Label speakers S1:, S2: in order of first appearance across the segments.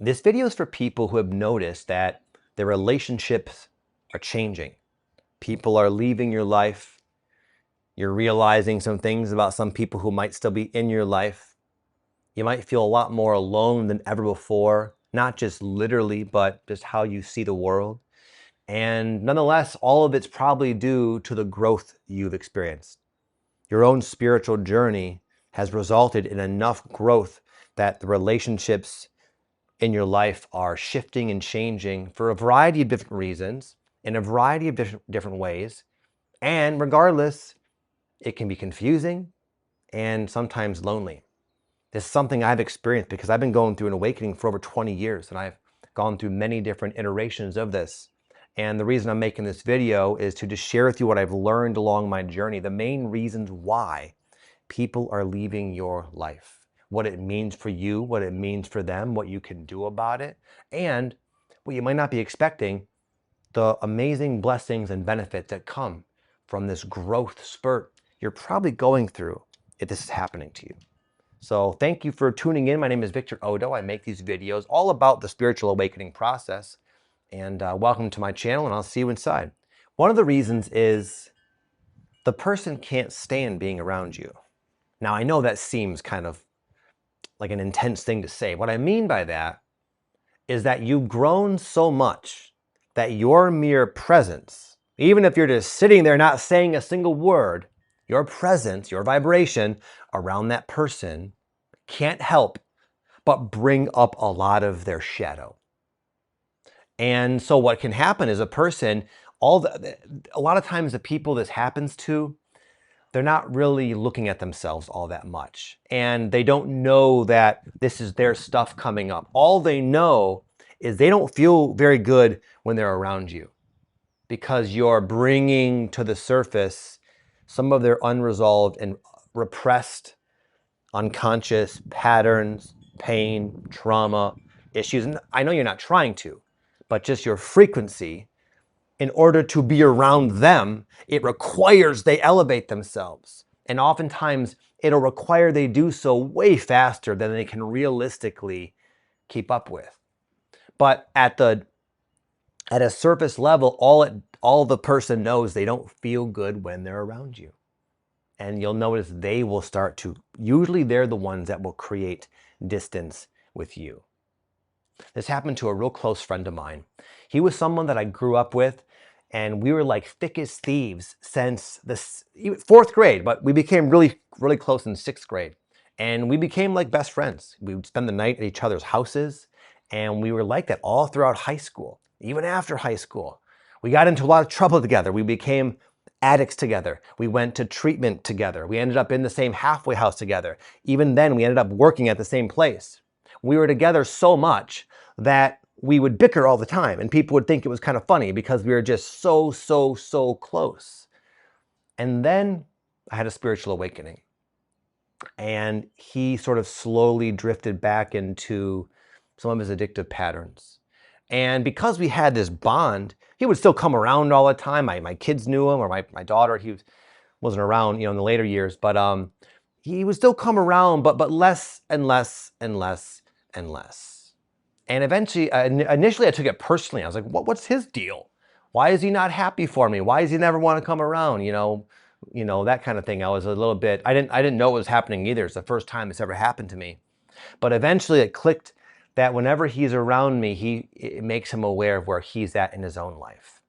S1: This video is for people who have noticed that their relationships are changing. People are leaving your life. You're realizing some things about some people who might still be in your life. You might feel a lot more alone than ever before, not just literally, but just how you see the world. And nonetheless, all of it's probably due to the growth you've experienced. Your own spiritual journey has resulted in enough growth that the relationships in your life are shifting and changing for a variety of different reasons, in a variety of different ways. And regardless, it can be confusing and sometimes lonely. This is something I've experienced because I've been going through an awakening for over 20 years, and I've gone through many different iterations of this. And the reason I'm making this video is to just share with you what I've learned along my journey, the main reasons why people are leaving your life, what it means for you, what it means for them, what you can do about it, and what you might not be expecting, the amazing blessings and benefits that come from this growth spurt you're probably going through if this is happening to you. So thank you for tuning in. My name is Victor Oddo. I make these videos all about the spiritual awakening process. And welcome to my channel, and I'll see you inside. One of the reasons is the person can't stand being around you. Now, I know that seems kind of like an intense thing to say. What I mean by that is that you've grown so much that your mere presence, even if you're just sitting there not saying a single word, your presence, your vibration around that person can't help but bring up a lot of their shadow. And so what can happen is a person, a lot of times the people this happens to, they're not really looking at themselves all that much. And they don't know that this is their stuff coming up. All they know is they don't feel very good when they're around you because you're bringing to the surface some of their unresolved and repressed, unconscious patterns, pain, trauma, issues. And I know you're not trying to, but just your frequency, in order to be around them, it requires they elevate themselves. And oftentimes it'll require they do so way faster than they can realistically keep up with. But at a surface level, all the person knows, they don't feel good when they're around you. And you'll notice they will start to, usually they're the ones that will create distance with you. This happened to a real close friend of mine. He was someone that I grew up with, and we were like thick as thieves since the fourth grade, but we became really, really close in sixth grade. And we became like best friends. We would spend the night at each other's houses, and we were like that all throughout high school, even after high school. We got into a lot of trouble together. We became addicts together. We went to treatment together. We ended up in the same halfway house together. Even then, we ended up working at the same place. We were together so much that we would bicker all the time, and people would think it was kind of funny because we were just so close. And then I had a spiritual awakening, and he sort of slowly drifted back into some of his addictive patterns. And because we had this bond, he would still come around all the time. My kids knew him, or my daughter, he wasn't around, in the later years, but he would still come around, but less and less and less and less. And eventually, initially I took it personally. I was like, what's his deal? Why is he not happy for me? Why does he never want to come around? That kind of thing. I was a little bit, I didn't know what was happening either. It's the first time it's ever happened to me. But eventually it clicked that whenever he's around me, it makes him aware of where he's at in his own life.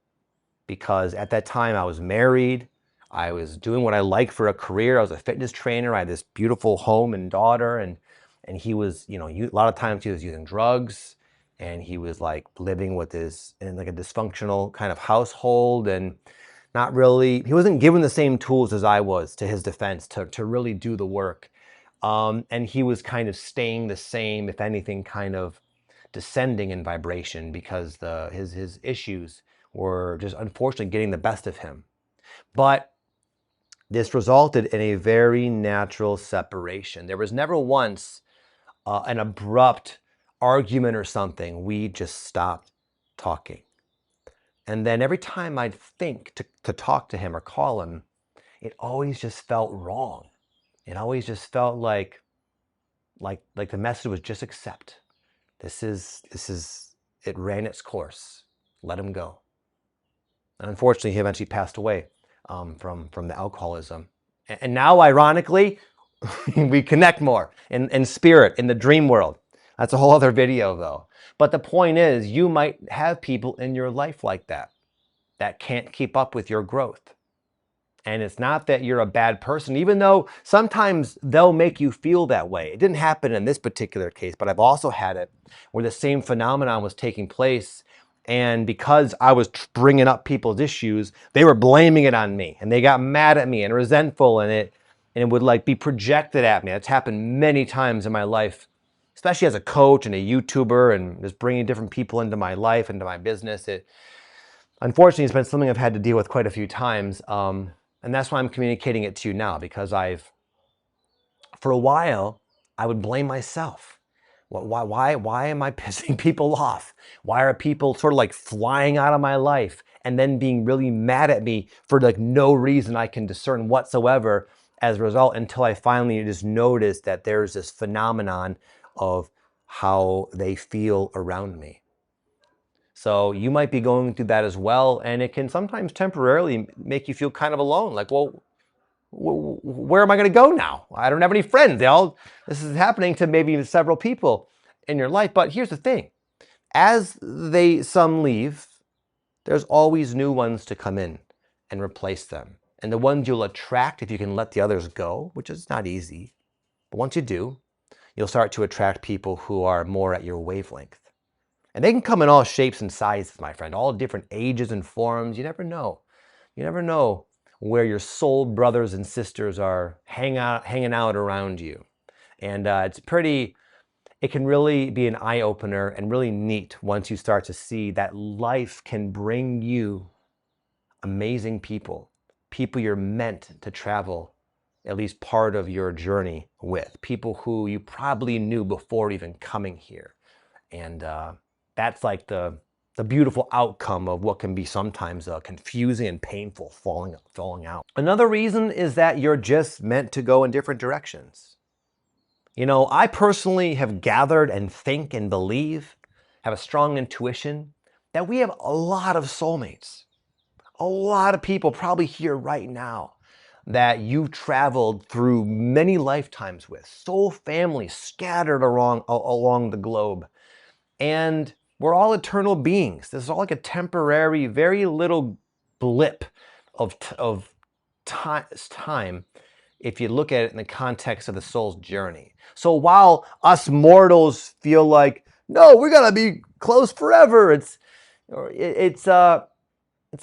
S1: Because at that time I was married, I was doing what I liked for a career. I was a fitness trainer. I had this beautiful home and daughter, and he was, a lot of times he was using drugs, and he was like living in like a dysfunctional kind of household, and he wasn't given the same tools as I was, to his defense, to really do the work. And he was kind of staying the same, if anything, kind of descending in vibration, because his issues were just unfortunately getting the best of him. But this resulted in a very natural separation. There was never once an abrupt argument or something. We just stopped talking. And then every time I'd think to talk to him or call him, it always just felt wrong. It always just felt like the message was just accept. It ran its course. Let him go. And unfortunately, he eventually passed away from the alcoholism. And now, ironically, we connect more in spirit, in the dream world. That's a whole other video, though. But the point is, you might have people in your life like that can't keep up with your growth. And it's not that you're a bad person, even though sometimes they'll make you feel that way. It didn't happen in this particular case, but I've also had it where the same phenomenon was taking place. And because I was bringing up people's issues, they were blaming it on me. And they got mad at me and resentful, and it would like be projected at me. It's happened many times in my life, especially as a coach and a YouTuber and just bringing different people into my life, into my business. Unfortunately, it's been something I've had to deal with quite a few times. And that's why I'm communicating it to you now, because for a while, I would blame myself. Why am I pissing people off? Why are people sort of like flying out of my life and then being really mad at me for like no reason I can discern whatsoever as a result, until I finally just noticed that there's this phenomenon of how they feel around me. So you might be going through that as well, and it can sometimes temporarily make you feel kind of alone. Like, well, where am I going to go now? I don't have any friends. This is happening to maybe several people in your life. But here's the thing. As some leave, there's always new ones to come in and replace them. And the ones you'll attract, if you can let the others go, which is not easy, but once you do, you'll start to attract people who are more at your wavelength. And they can come in all shapes and sizes, my friend, all different ages and forms. You never know. You never know where your soul brothers and sisters are hanging out around you. And it can really be an eye-opener and really neat once you start to see that life can bring you amazing people you're meant to travel at least part of your journey with, people who you probably knew before even coming here. And that's like the beautiful outcome of what can be sometimes confusing and painful falling out. Another reason is that you're just meant to go in different directions. You know, I personally have gathered and think and believe, have a strong intuition, that we have a lot of soulmates. A lot of people probably here right now that you've traveled through many lifetimes with, soul families scattered along the globe. And we're all eternal beings. This is all like a temporary, very little blip of time if you look at it in the context of the soul's journey. So while us mortals feel like, no, we're gonna be close forever, it's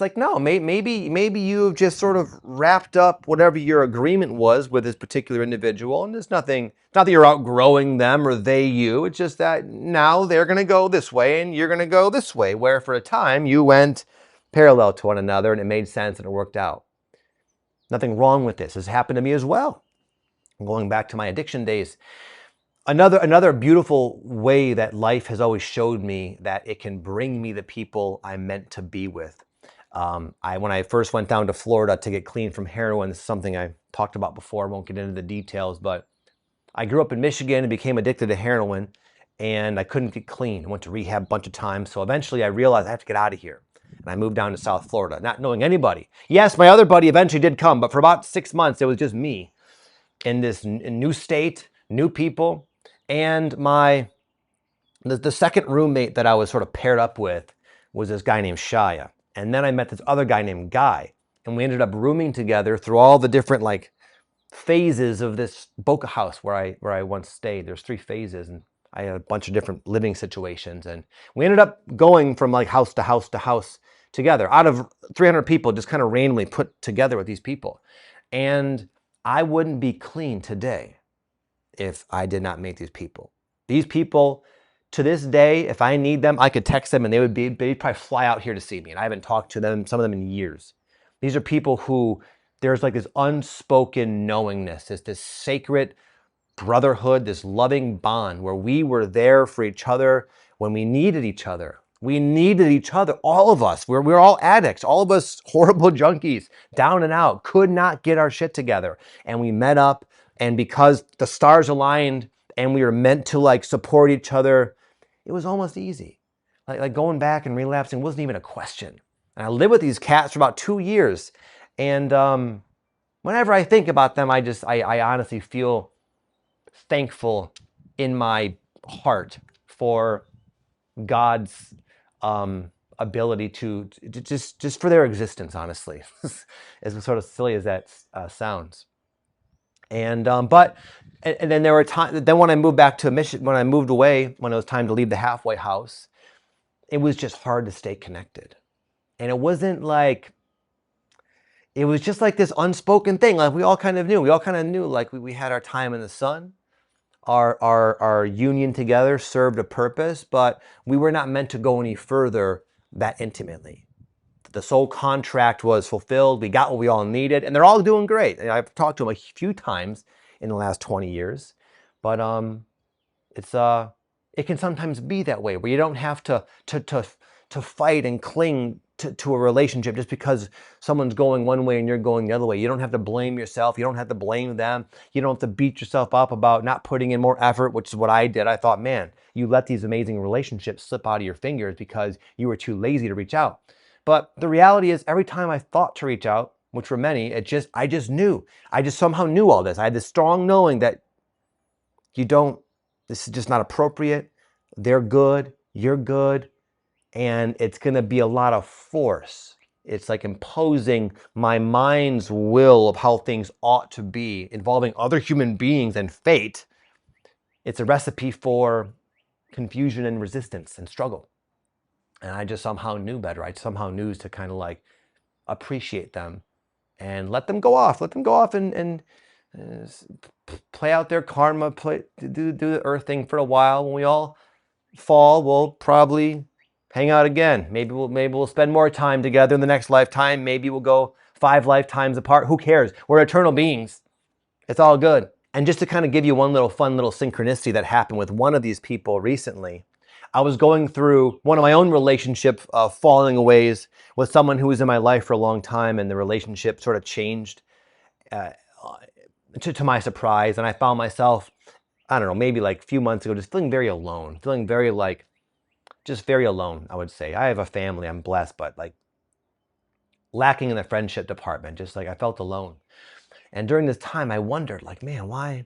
S1: like, no, maybe you've just sort of wrapped up whatever your agreement was with this particular individual, and there's nothing, not that you're outgrowing them or they you, it's just that now they're going to go this way and you're going to go this way, where for a time you went parallel to one another and it made sense and it worked out. Nothing wrong with this. This happened to me as well. Going back to my addiction days, another beautiful way that life has always showed me that it can bring me the people I'm meant to be with. When I first went down to Florida to get clean from heroin, this is something I talked about before, I won't get into the details, but I grew up in Michigan and became addicted to heroin, and I couldn't get clean. I went to rehab a bunch of times, so eventually I realized I have to get out of here. And I moved down to South Florida, not knowing anybody. Yes, my other buddy eventually did come, but for about 6 months, it was just me in this new state, new people, and the second roommate that I was sort of paired up with was this guy named Shia. And then I met this other guy named Guy, and we ended up rooming together through all the different like phases of this Boca house where I once stayed. There's 3 phases, and I had a bunch of different living situations, and we ended up going from like house to house to house together. Out of 300 people, just kind of randomly put together with these people. And I wouldn't be clean today if I did not meet these people. These people, to this day, if I need them, I could text them and they'd probably fly out here to see me. And I haven't talked to them, some of them in years. These are people who there's like this unspoken knowingness, this sacred brotherhood, this loving bond where we were there for each other when we needed each other. We needed each other, all of us. We're all addicts, all of us horrible junkies, down and out, could not get our shit together. And we met up, and because the stars aligned and we were meant to like support each other, it was almost easy. Like going back and relapsing wasn't even a question. And I lived with these cats for about 2 years. And whenever I think about them, I honestly feel thankful in my heart for God's ability to just for their existence, honestly, as sort of silly as that sounds. And and then there were times. Then when I moved back to Michigan, when I moved away, when it was time to leave the halfway house, it was just hard to stay connected. And it wasn't like, it was just like this unspoken thing. Like we all kind of knew. We all kind of knew. Like we had our time in the sun. Our union together served a purpose, but we were not meant to go any further that intimately. The soul contract was fulfilled. We got what we all needed, and they're all doing great. And I've talked to them a few times in the last 20 years, but it's it can sometimes be that way where you don't have to fight and cling to a relationship just because someone's going one way and you're going the other way. You don't have to blame yourself. You don't have to blame them. You don't have to beat yourself up about not putting in more effort, which is what I did. I thought, man, you let these amazing relationships slip out of your fingers because you were too lazy to reach out. But the reality is, every time I thought to reach out, which were many, I just knew. I just somehow knew all this. I had this strong knowing that this is just not appropriate. They're good. You're good. And it's going to be a lot of force. It's like imposing my mind's will of how things ought to be, involving other human beings and fate. It's a recipe for confusion and resistance and struggle. And I just somehow knew better. I somehow knew to kind of like appreciate them and let them go off. Let them go off and play out their karma, do the earth thing for a while. When we all fall, we'll probably hang out again. Maybe we'll spend more time together in the next lifetime. Maybe we'll go 5 lifetimes apart. Who cares? We're eternal beings. It's all good. And just to kind of give you one little fun little synchronicity that happened with one of these people recently, I was going through one of my own relationship falling aways with someone who was in my life for a long time, and the relationship sort of changed to my surprise. And I found myself, I don't know, maybe like a few months ago, just feeling very alone, feeling very like, just very alone, I would say. I have a family, I'm blessed, but like lacking in the friendship department, just like I felt alone. And during this time, I wondered, like, man, why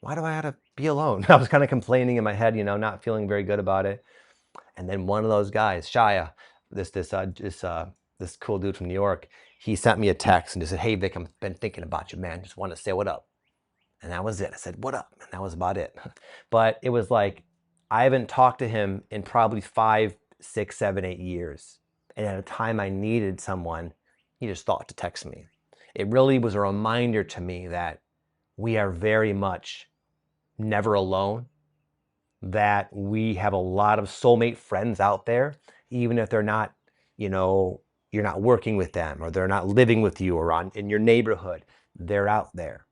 S1: do I have to be alone? I was kind of complaining in my head, not feeling very good about it. And then one of those guys, Shia, this cool dude from New York, he sent me a text and just said, "Hey Vic, I've been thinking about you, man. Just want to say what up." And that was it. I said, "What up?" And that was about it. But it was like, I haven't talked to him in probably 5, 6, 7, 8 years. And at a time I needed someone, he just thought to text me. It really was a reminder to me that we are very much never alone, that we have a lot of soulmate friends out there, even if they're not, you're not working with them, or they're not living with you, or in your neighborhood. They're out there.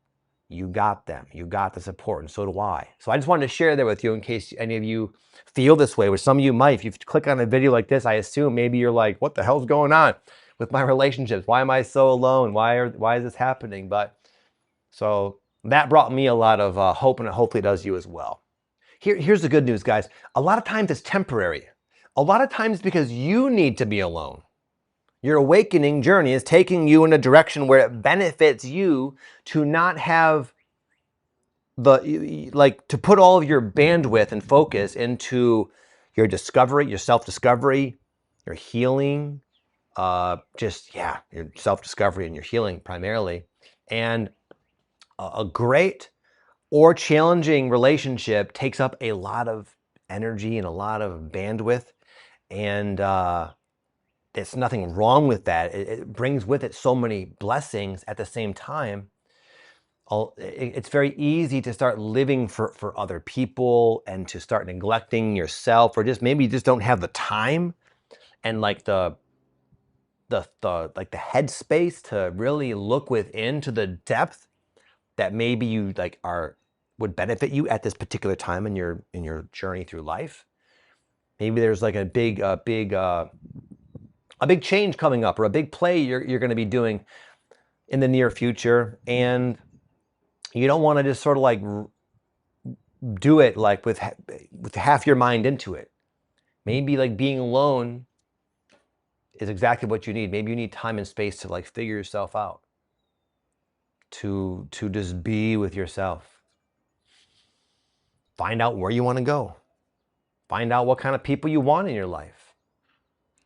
S1: You got them. You got the support, and so do I. So I just wanted to share that with you in case any of you feel this way, which some of you might. If you click on a video like this, I assume maybe you're like, what the hell's going on with my relationships? Why am I so alone? Why is this happening? But so that brought me a lot of hope, and hopefully it does you as well. Here's the good news, guys. A lot of times it's temporary. A lot of times because you need to be alone. Your awakening journey is taking you in a direction where it benefits you to not have to put all of your bandwidth and focus into your discovery, your self-discovery, your healing, your self-discovery and your healing primarily. And a great or challenging relationship takes up a lot of energy and a lot of bandwidth, and there's nothing wrong with that. It brings with it so many blessings. At the same time, it's very easy to start living for other people and to start neglecting yourself, or just maybe you just don't have the time and like the headspace to really look within to the depth that maybe you would benefit you at this particular time in your journey through life. Maybe there's like a big change coming up, or a big play you're going to be doing in the near future, and you don't want to just sort of like do it like with half your mind into it. Maybe like being alone is exactly what you need. Maybe you need time and space to like figure yourself out, to just be with yourself. Find out where you want to go. Find out what kind of people you want in your life.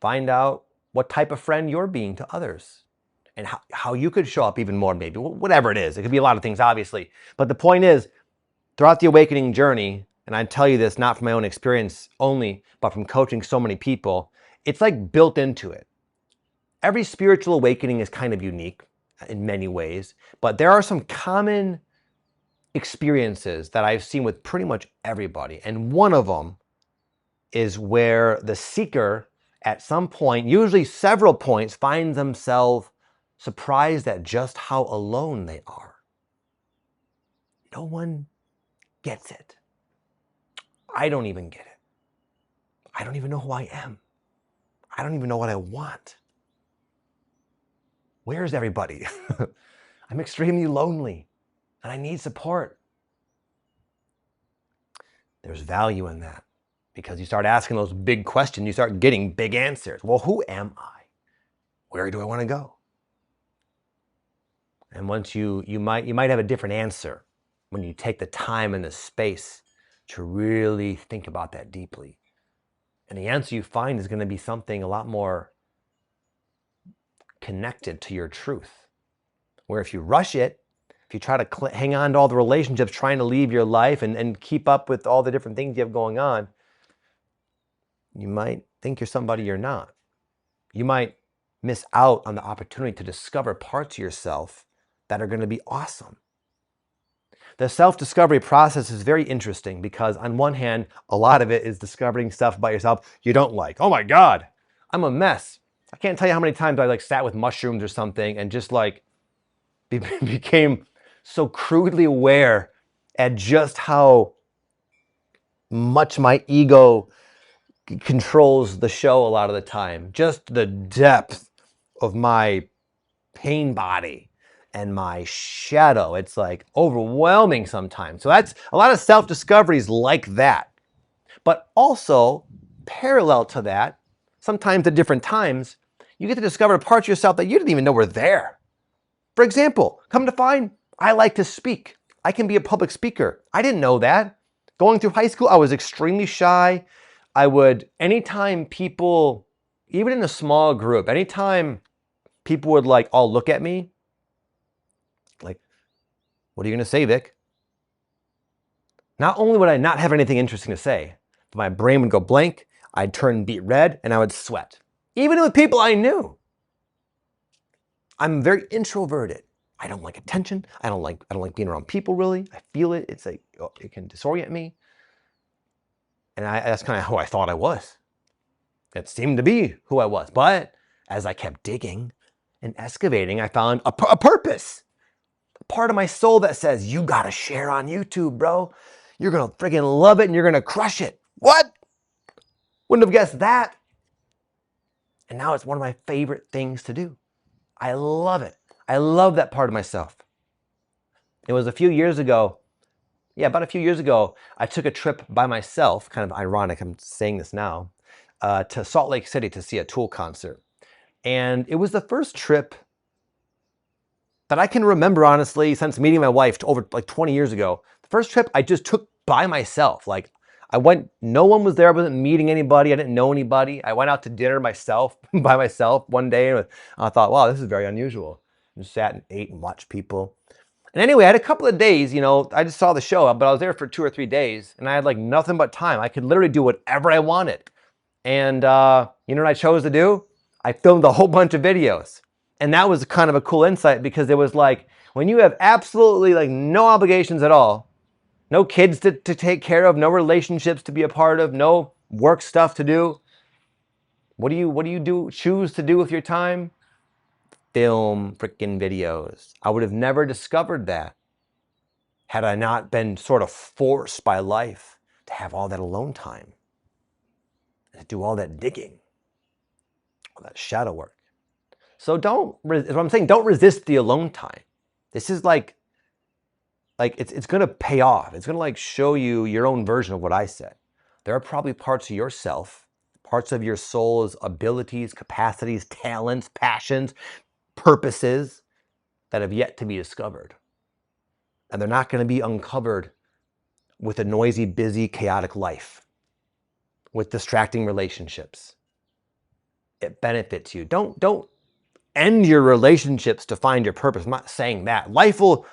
S1: Find out what type of friend you're being to others, and how you could show up even more, maybe, whatever it is. It could be a lot of things, obviously. But the point is, throughout the awakening journey, and I tell you this not from my own experience only, but from coaching so many people, it's like built into it. Every spiritual awakening is kind of unique in many ways, but there are some common experiences that I've seen with pretty much everybody. And one of them is where the seeker at some point, usually several points, finds themselves surprised at just how alone they are. No one gets it. I don't even get it. I don't even know who I am. I don't even know what I want. Where's everybody? I'm extremely lonely and I need support. There's value in that, because you start asking those big questions, you start getting big answers. Well, who am I? Where do I want to go? And once you might have a different answer when you take the time and the space to really think about that deeply. And the answer you find is going to be something a lot more connected to your truth. Where if you rush it, if you try to hang on to all the relationships, trying to leave your life and keep up with all the different things you have going on, you might think you're somebody you're not. You might miss out on the opportunity to discover parts of yourself that are going to be awesome. The self-discovery process is very interesting because on one hand, a lot of it is discovering stuff about yourself you don't like. Oh my God, I'm a mess. I can't tell you how many times I like sat with mushrooms or something and just like became so crudely aware at just how much my ego controls the show a lot of the time. Just the depth of my pain body and my shadow. It's like overwhelming sometimes. So that's a lot of self-discoveries like that. But also, parallel to that, sometimes at different times, you get to discover parts of yourself that you didn't even know were there. For example, come to find, I like to speak. I can be a public speaker. I didn't know that. Going through high school, I was extremely shy. Anytime people, even in a small group, anytime people would like all look at me, like, what are you going to say, Vic? Not only would I not have anything interesting to say, but my brain would go blank, I'd turn beet red, and I would sweat. Even with people I knew. I'm very introverted. I don't like attention. I don't like being around people, really. I feel it. It's like, it can disorient me. And that's kind of who I thought I was. It seemed to be who I was. But as I kept digging and excavating, I found a purpose. A part of my soul that says, you got to share on YouTube, bro. You're going to friggin' love it and you're going to crush it. What? Wouldn't have guessed that. And now it's one of my favorite things to do. I love it. I love that part of myself. It was a few years ago. Yeah, about a few years ago, I took a trip by myself, kind of ironic, I'm saying this now, to Salt Lake City to see a Tool concert. And it was the first trip that I can remember, honestly, since meeting my wife over like 20 years ago. The first trip I just took by myself. Like I went, no one was there. I wasn't meeting anybody. I didn't know anybody. I went out to dinner myself, by myself one day. And I thought, wow, this is very unusual. And just sat and ate and watched people. And anyway, I had a couple of days, I just saw the show, but I was there for 2 or 3 days and I had like nothing but time. I could literally do whatever I wanted. And you know what I chose to do? I filmed a whole bunch of videos. And that was kind of a cool insight because it was like, when you have absolutely like no obligations at all, no kids to take care of, no relationships to be a part of, no work stuff to do, what do you choose to do with your time? Film freaking videos. I would have never discovered that had I not been sort of forced by life to have all that alone time, to do all that digging, all that shadow work. So don't resist the alone time. This is like it's going to pay off. It's going to like show you your own version of what I said. There are probably parts of yourself parts of your soul's abilities, capacities, talents, passions, purposes that have yet to be discovered. And they're not going to be uncovered with a noisy, busy, chaotic life, with distracting relationships. It benefits you. Don't end your relationships to find your purpose. I'm not saying that. Life will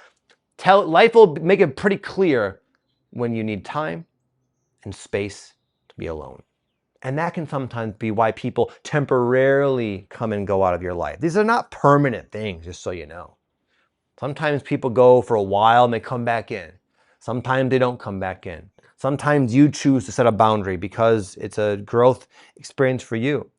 S1: make it pretty clear when you need time and space to be alone. And that can sometimes be why people temporarily come and go out of your life. These are not permanent things, just so you know. Sometimes people go for a while and they come back in. Sometimes they don't come back in. Sometimes you choose to set a boundary because it's a growth experience for you.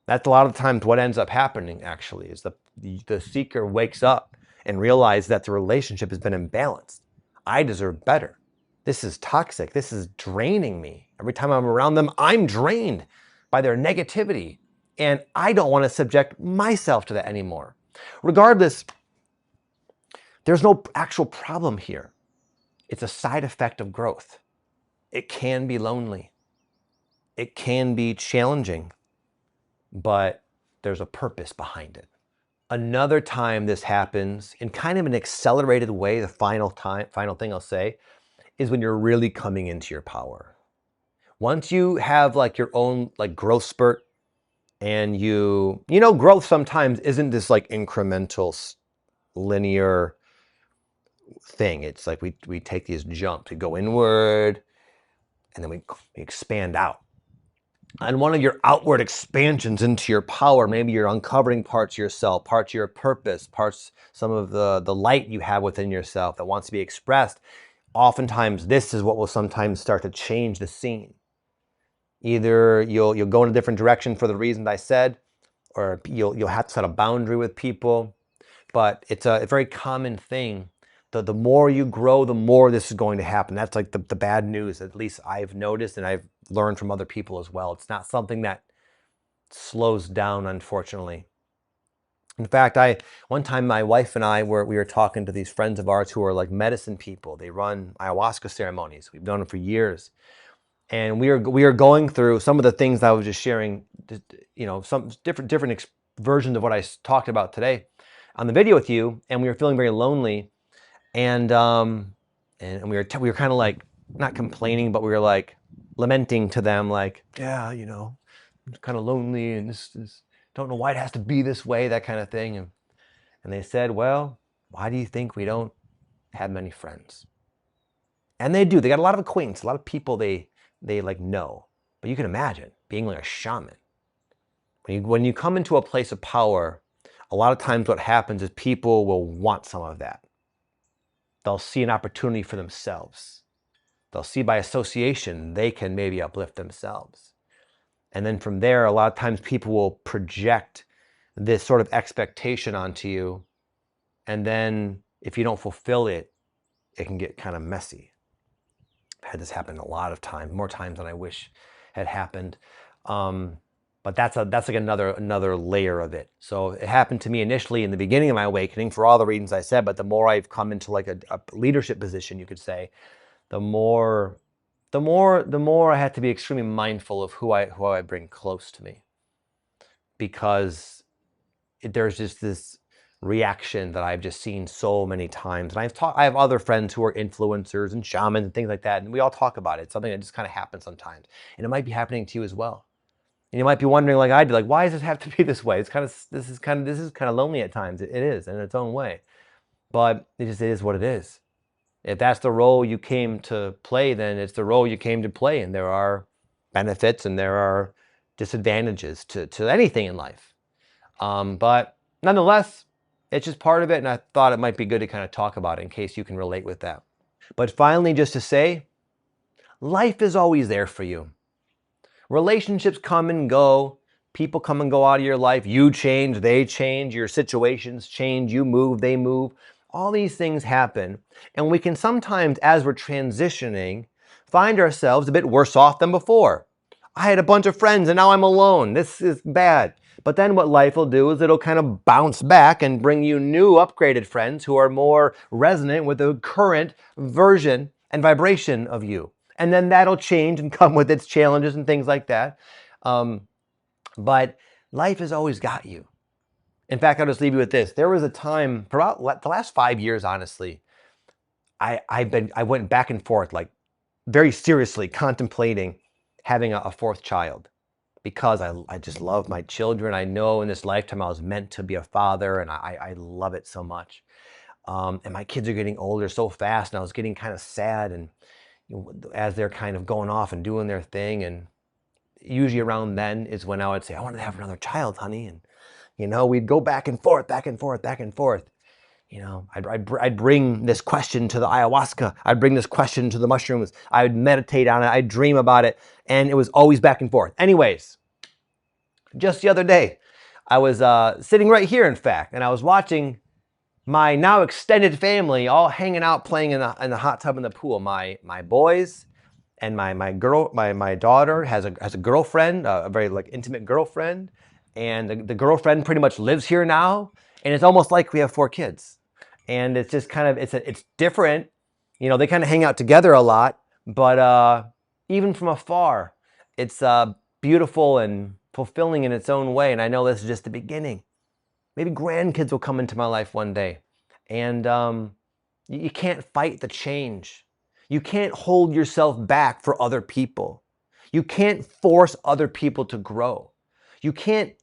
S1: That's a lot of times what ends up happening, actually, is the seeker wakes up and realizes that the relationship has been imbalanced. I deserve better. This is toxic. This is draining me. Every time I'm around them, I'm drained by their negativity. And I don't want to subject myself to that anymore. Regardless, there's no actual problem here. It's a side effect of growth. It can be lonely. It can be challenging, but there's a purpose behind it. Another time this happens in kind of an accelerated way, the final thing I'll say, is when you're really coming into your power. Once you have like your own like growth spurt, and you know, growth sometimes isn't this like incremental, linear thing. It's like we take these jumps, we go inward, and then we expand out. And one of your outward expansions into your power, maybe you're uncovering parts of yourself, parts of your purpose, some of the light you have within yourself that wants to be expressed. Oftentimes, this is what will sometimes start to change the scene. Either you'll go in a different direction for the reasons I said, or you'll have to set a boundary with people. But it's a very common thing. The more you grow, the more this is going to happen. That's like the bad news, at least I've noticed, and I've learned from other people as well. It's not something that slows down, unfortunately. In fact, one time my wife and I we were talking to these friends of ours who are like medicine people. They run Ayahuasca ceremonies. We've known them for years. And we are going through some of the things I was just sharing, you know, some different versions of what I talked about today on the video with you. And we were feeling very lonely. And we were kind of like, not complaining, but we were like lamenting to them, like, yeah, you know, I'm kind of lonely, and this don't know why it has to be this way, that kind of thing. And they said, well, why do you think we don't have many friends? And they do. They got a lot of acquaintance, a lot of people they like know. But you can imagine being like a shaman. When you come into a place of power, a lot of times what happens is people will want some of that. They'll see an opportunity for themselves. They'll see by association they can maybe uplift themselves. And then from there, a lot of times people will project this sort of expectation onto you. And then if you don't fulfill it, it can get kind of messy. I've had this happen a lot of times, more times than I wish had happened. But that's like another layer of it. So it happened to me initially in the beginning of my awakening for all the reasons I said, but the more I've come into like a leadership position, you could say, the more I had to be extremely mindful of who I bring close to me, because there's just this reaction that I've just seen so many times. And I have other friends who are influencers and shamans and things like that, and we all talk about it. It's something that just kind of happens sometimes, and it might be happening to you as well. And you might be wondering, like I did, like, why does it have to be this way? This is kind of lonely at times. It is in its own way, but it is what it is. If that's the role you came to play, then it's the role you came to play, and there are benefits and there are disadvantages to anything in life. But nonetheless, it's just part of it, and I thought it might be good to kind of talk about it in case you can relate with that. But finally, just to say, life is always there for you. Relationships come and go. People come and go out of your life. You change, they change, your situations change, you move, they move. All these things happen. And we can sometimes, as we're transitioning, find ourselves a bit worse off than before. I had a bunch of friends and now I'm alone. This is bad. But then what life will do is it'll kind of bounce back and bring you new upgraded friends who are more resonant with the current version and vibration of you. And then that'll change and come with its challenges and things like that. But life has always got you. In fact, I'll just leave you with this. There was a time, for about the last 5 years, honestly, I went back and forth, like very seriously contemplating having a fourth child, because I just love my children. I know in this lifetime I was meant to be a father, and I love it so much. And my kids are getting older so fast, and I was getting kind of sad, and as they're kind of going off and doing their thing, and usually around then is when I would say, I want to have another child, honey. And, we'd go back and forth, back and forth, back and forth. I'd bring this question to the ayahuasca. I'd bring this question to the mushrooms. I would meditate on it. I'd dream about it. And it was always back and forth. Anyways, just the other day, I was sitting right here, in fact, and I was watching my now extended family all hanging out, playing in the hot tub in the pool. My boys and my daughter has a girlfriend, a very intimate girlfriend, and the girlfriend pretty much lives here now, and it's almost like we have 4 kids. And it's just kind of it's different. They kind of hang out together a lot, but even from afar, it's beautiful and fulfilling in its own way. And I know this is just the beginning. Maybe grandkids will come into my life one day. And you can't fight the change. You can't hold yourself back for other people. You can't force other people to grow. You can't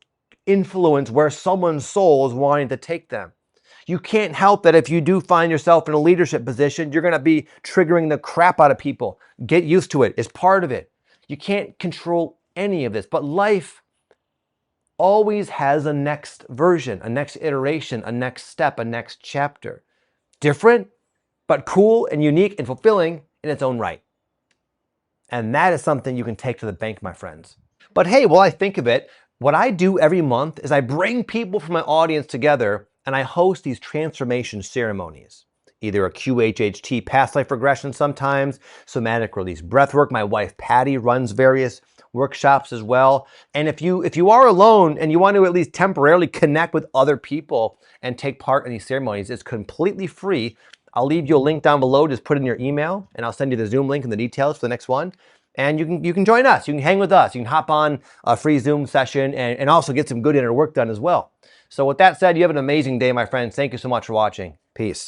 S1: influence where someone's soul is wanting to take them. You can't help that if you do find yourself in a leadership position, you're going to be triggering the crap out of people. Get used to it. It's part of it. You can't control any of this. But life always has a next version, a next iteration, a next step, a next chapter. Different, but cool and unique and fulfilling in its own right. And that is something you can take to the bank, my friends. But hey, while I think of it, what I do every month is I bring people from my audience together and I host these transformation ceremonies. Either a QHHT, past life regression sometimes, somatic release breathwork. My wife Patty runs various workshops as well. And if you are alone and you want to at least temporarily connect with other people and take part in these ceremonies, it's completely free. I'll leave you a link down below. Just put in your email and I'll send you the Zoom link and the details for the next one. And you can join us. You can hang with us. You can hop on a free Zoom session and also get some good inner work done as well. So with that said, you have an amazing day, my friends. Thank you so much for watching. Peace.